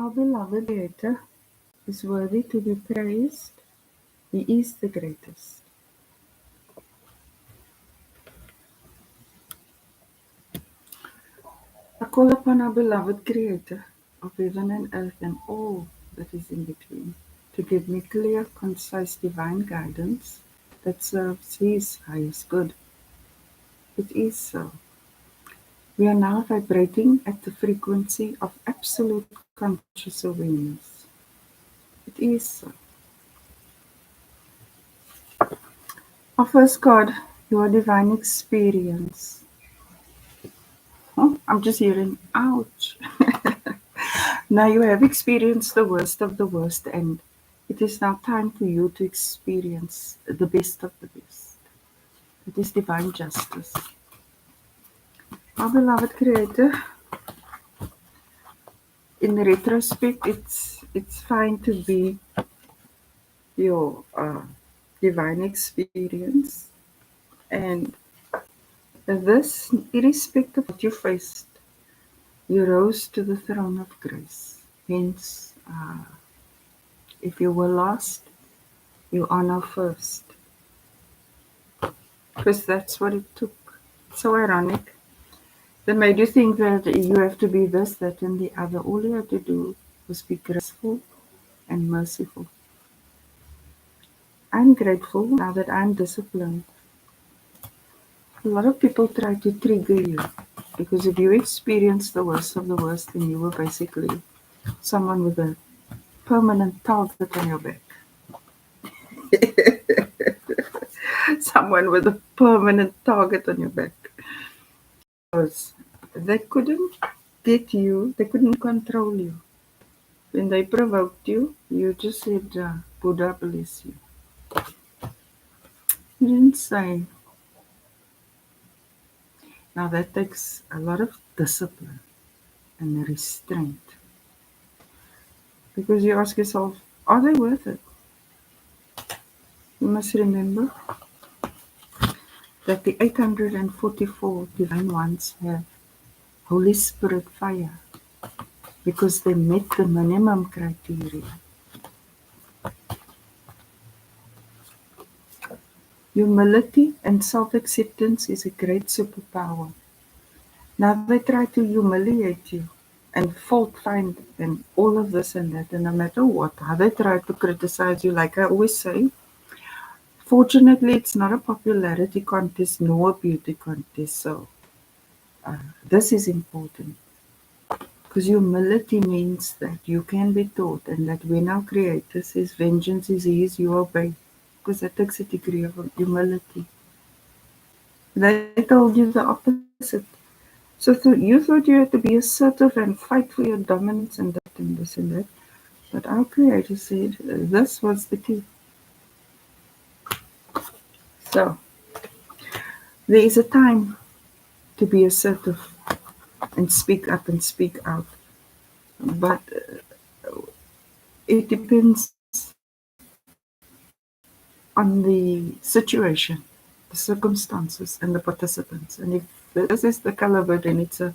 Our beloved Creator is worthy to be praised. He is the greatest. I call upon our beloved Creator of heaven and earth and all that is in between to give me clear, concise, divine guidance that serves His highest good. It is so. We are now vibrating at the frequency of absolute conscious awareness. It is so. Our first God, your divine experience. Oh, I'm just hearing, ouch. Now you have experienced the worst of the worst, and it is now time for you to experience the best of the best. It is divine justice. Our beloved Creator, in retrospect, it's fine to be your divine experience, and this, irrespective of what you faced, you rose to the throne of grace. Hence, if you were lost, you are now first. Because that's what it took. So ironic. They made you think that you have to be this, that, and the other. All you had to do was be graceful and merciful. I'm grateful now that I'm disciplined. A lot of people try to trigger you because if you experience the worst of the worst, then you were basically someone with a permanent target on your back. Someone with a permanent target on your back. Because they couldn't get you, they couldn't control you. When they provoked you, you just said, Buddha bless you. You didn't say. Now that takes a lot of discipline and restraint. Because you ask yourself, are they worth it? You must remember that the 844 divine ones have Holy Spirit fire because they met the minimum criteria. Humility and self-acceptance is a great superpower. Now they try to humiliate you and fault find and all of this and that, and no matter what, how they try to criticize you, like I always say, fortunately it's not a popularity contest nor a beauty contest, so this is important. Because humility means that you can be taught, and that when our Creator says vengeance is His, you obey. Because that takes a degree of humility. They told you the opposite. So you thought you had to be assertive and fight for your dominance and that and this and that. But our Creator said this was the key. So there is a time to be assertive and speak up and speak out. But it depends on the situation, the circumstances, and the participants. And if this is the caliber, then it's a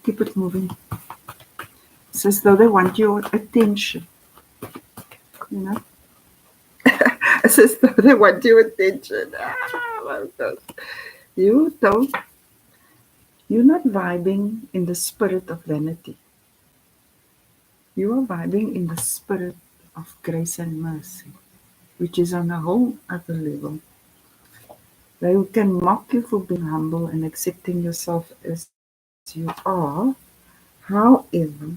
keep it moving. It's as though they want your attention, you know. It's as though they want your attention. My God. You don't. You're not vibing in the spirit of vanity. You are vibing in the spirit of grace and mercy, which is on a whole other level. They can mock you for being humble and accepting yourself as you are. However,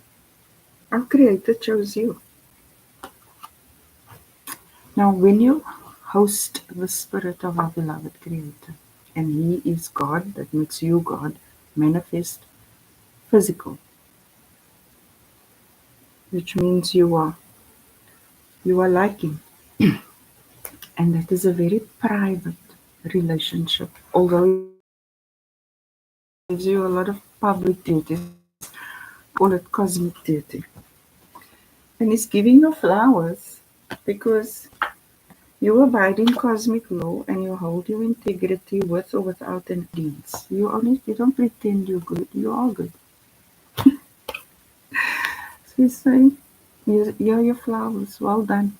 our Creator chose you. Now, when you host the spirit of our beloved Creator, and He is God, that makes you God, manifest physical, which means you are like Him, and that is a very private relationship. Although He gives you a lot of public duties, call it cosmic duty, and He's giving you flowers because you abide in cosmic law and you hold your integrity with or without an audience. You don't pretend you're good, you are good. She's saying, "Here are your flowers. Well done.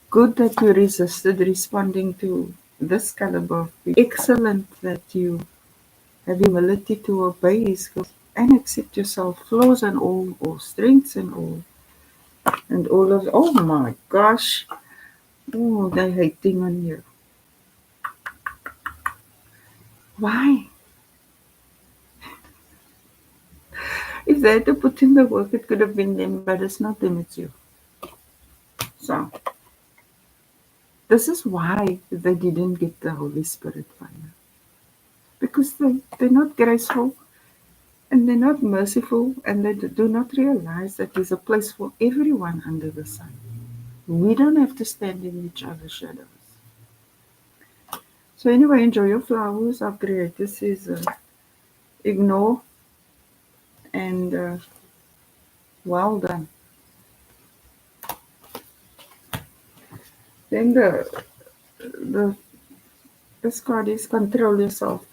Good that you resisted responding to this caliber of people. Excellent that you have humility to obey His will and accept yourself, flaws and all, or strengths and all of. Oh my gosh! Oh, they're hating on you. Why? If they had to put in the work, it could have been them, but it's not them, it's you. So, this is why they didn't get the Holy Spirit fire. Because they're not graceful and they're not merciful and they do not realize that there's a place for everyone under the sun. We don't have to stand in each other's shadows. So, anyway, enjoy your flowers. Our Creator says, ignore and well done. Then the this card is control yourself.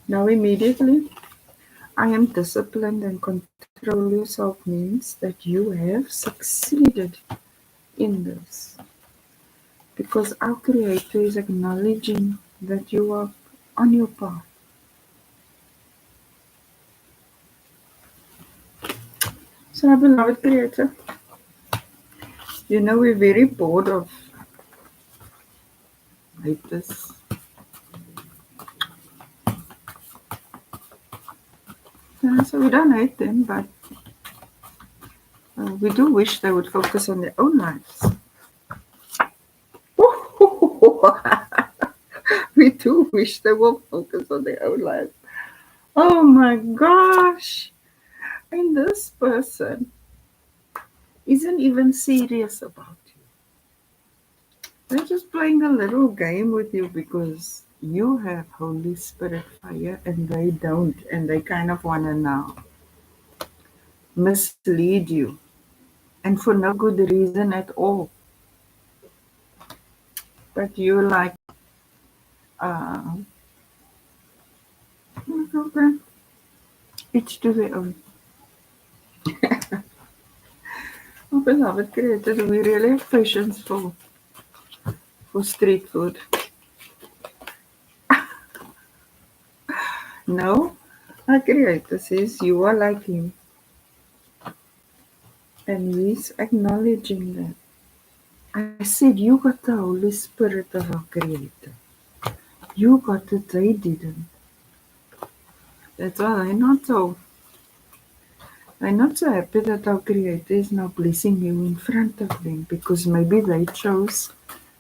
Now, immediately, I am disciplined and control yourself means that you have succeeded in this. Because our Creator is acknowledging that you are on your path. So, our beloved Creator, you know we're very bored of haters. So we don't hate them, but we do wish they would focus on their own lives. We do wish they will focus on their own lives. Oh my gosh! And this person isn't even serious about you. They're just playing a little game with you because you have Holy Spirit fire and they don't, and they kind of want to now mislead you, and for no good reason at all. But you're like, uh, okay, each to their own. Oh, beloved Creator, do we really have patience for street food? No, our Creator says you are like Him, and He's acknowledging that. I said, you got the Holy Spirit of our Creator. You got it, they didn't. That's why they're not so happy that our Creator is now blessing you in front of them because maybe they chose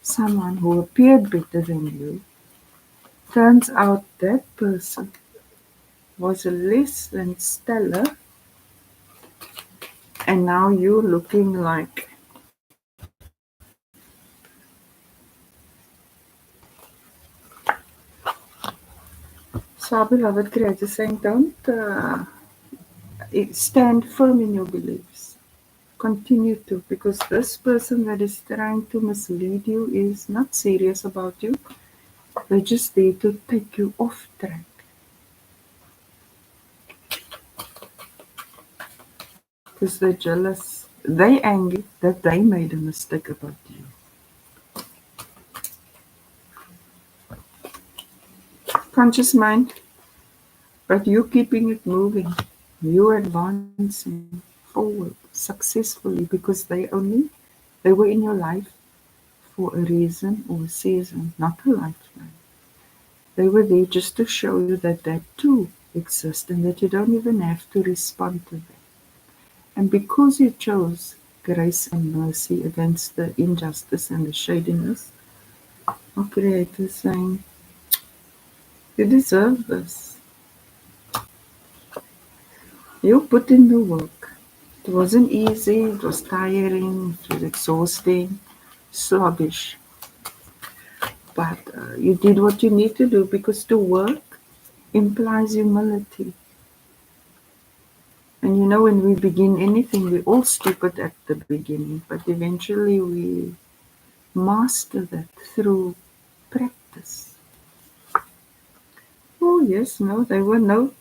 someone who appeared better than you. Turns out that person was less than stellar, and now you're looking like so, our beloved Creator saying, don't stand firm in your beliefs. Continue to, because this person that is trying to mislead you is not serious about you. They're just there to take you off track. Because they're jealous. They angry that they made a mistake about you. Conscious mind, but you keeping it moving. You advancing forward successfully because they were in your life for a reason or a season, not a lifetime. They were there just to show you that that too exists and that you don't even have to respond to that. And because you chose grace and mercy against the injustice and the shadiness, our Creator is saying, you deserve this. You put in the work. It wasn't easy, it was tiring, it was exhausting, sluggish. But you did what you need to do because to work implies humility. And you know, when we begin anything, we're all stupid at the beginning, but eventually we master that through practice. Oh yes, no, they were no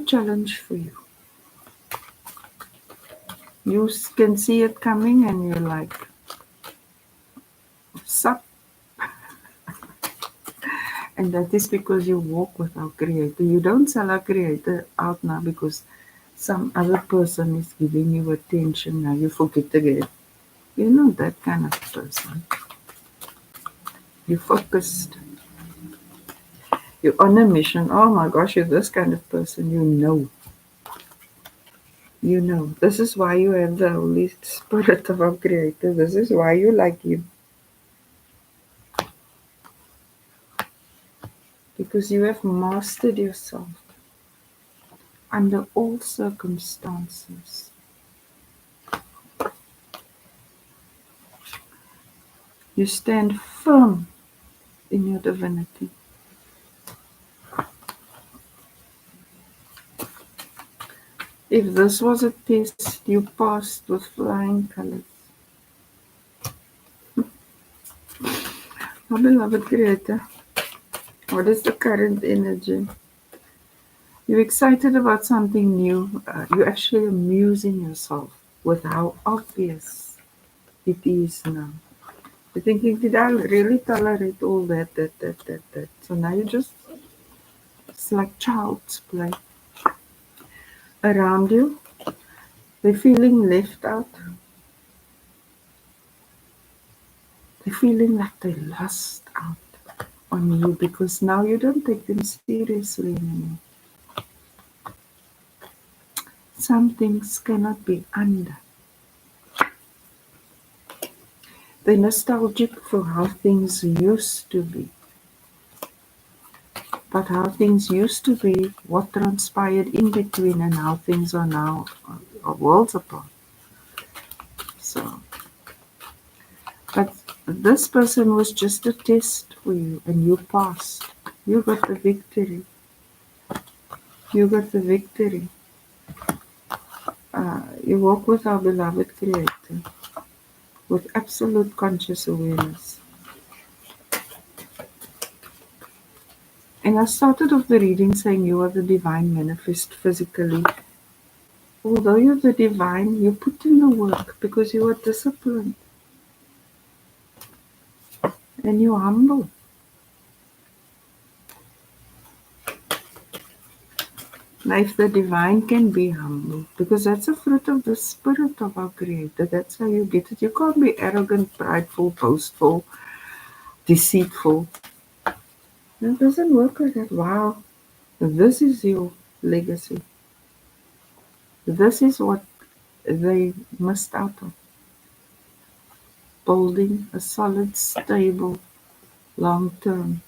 challenge for you. You can see it coming and you're like, suck. And that is because you walk with our Creator. You don't sell our Creator out now because some other person is giving you attention. Now you forget again. You're not that kind of person. You're focused. You're on a mission. Oh my gosh, you're this kind of person. You know. You know. This is why you have the Holy Spirit of our Creator. This is why you like Him. Because you have mastered yourself under all circumstances. You stand firm in your divinity. If this was a test, you passed with flying colors. My beloved Creator, what is the current energy? You're excited about something new. You're actually amusing yourself with how obvious it is now. You're thinking, did I really tolerate all that? So now you just, it's like child's play. Around you, they're feeling left out. They're feeling like they lost out on you because now you don't take them seriously anymore. Some things cannot be undone. They're nostalgic for how things used to be. But how things used to be, what transpired in between, and how things are now are worlds apart. So, but this person was just a test for you, and you passed. You got the victory. You got the victory. You walk with our beloved Creator with absolute conscious awareness. And I started off the reading saying you are the divine manifest physically. Although you're the divine, you put in the work because you are disciplined and you're humble. Now, if the divine can be humble, because that's a fruit of the spirit of our Creator, that's how you get it. You can't be arrogant, prideful, boastful, deceitful. It doesn't work like that. Wow, this is your legacy. This is what they missed out on. Building a solid, stable, long-term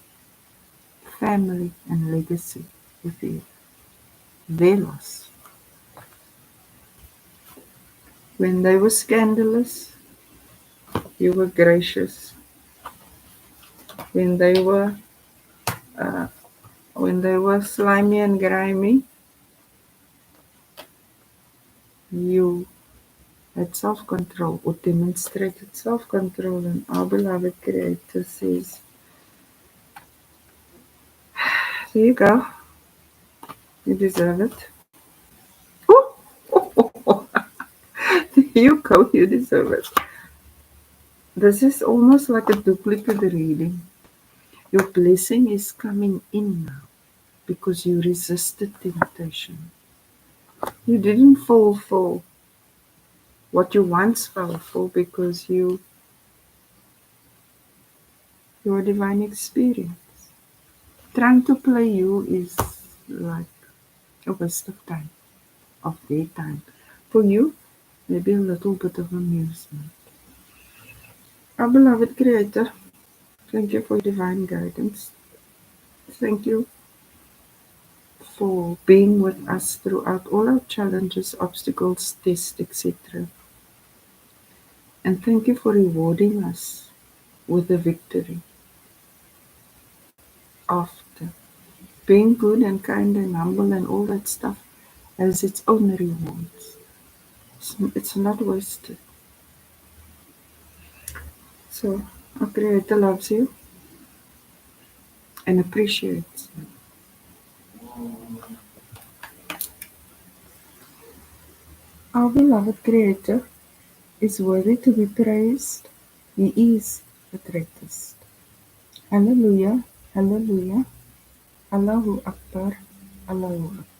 family and legacy with you. They lost. When they were scandalous, you were gracious. When they were uh, slimy and grimy, you had self-control or demonstrated self-control, and our beloved Creator says, "There you go. You deserve it. There you go. You deserve it." This is almost like a duplicate reading. Your blessing is coming in now because you resisted temptation. You didn't fall for what you once fell for because your divine experience. Trying to play you is like a waste of time, of their time. For you, maybe a little bit of amusement. Our beloved Creator, thank you for your divine guidance. Thank you for being with us throughout all our challenges, obstacles, tests, etc. And thank you for rewarding us with the victory after. Being good and kind and humble and all that stuff has its own rewards. It's not wasted. So our Creator loves you and appreciates you. Our beloved Creator is worthy to be praised. He is the greatest. Hallelujah, hallelujah, Allahu Akbar, Allahu Akbar.